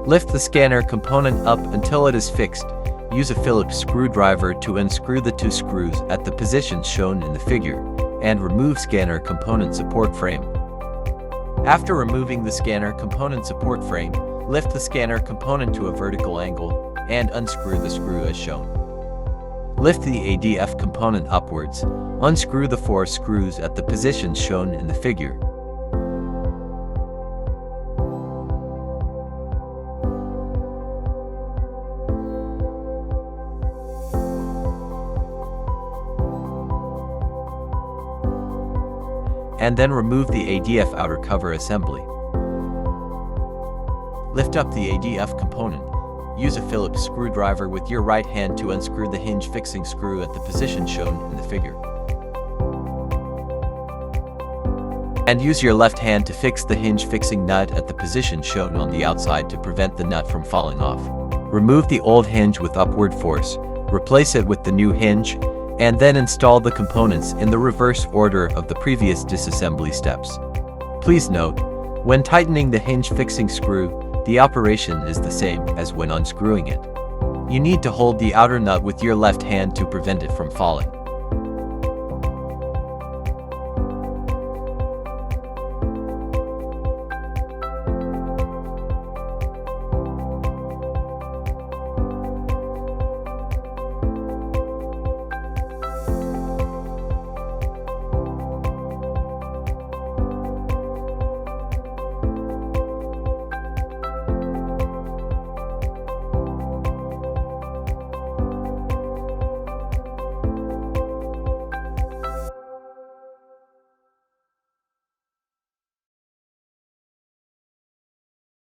Lift the scanner component up until it is fixed. Use a Phillips screwdriver to unscrew the 2 screws at the positions shown in the figure, and remove scanner component support frame. After removing the scanner component support frame, lift the scanner component to a vertical angle and unscrew the screw as shown. Lift the ADF component upwards. Unscrew the 4 screws at the positions shown in the figure. And then remove the ADF outer cover assembly. Lift up the ADF component. Use a Phillips screwdriver with your right hand to unscrew the hinge fixing screw at the position shown in the figure. And use your left hand to fix the hinge fixing nut at the position shown on the outside to prevent the nut from falling off. Remove the old hinge with upward force, replace it with the new hinge, and then install the components in the reverse order of the previous disassembly steps. Please note, when tightening the hinge fixing screw, the operation is the same as when unscrewing it. You need to hold the outer nut with your left hand to prevent it from falling.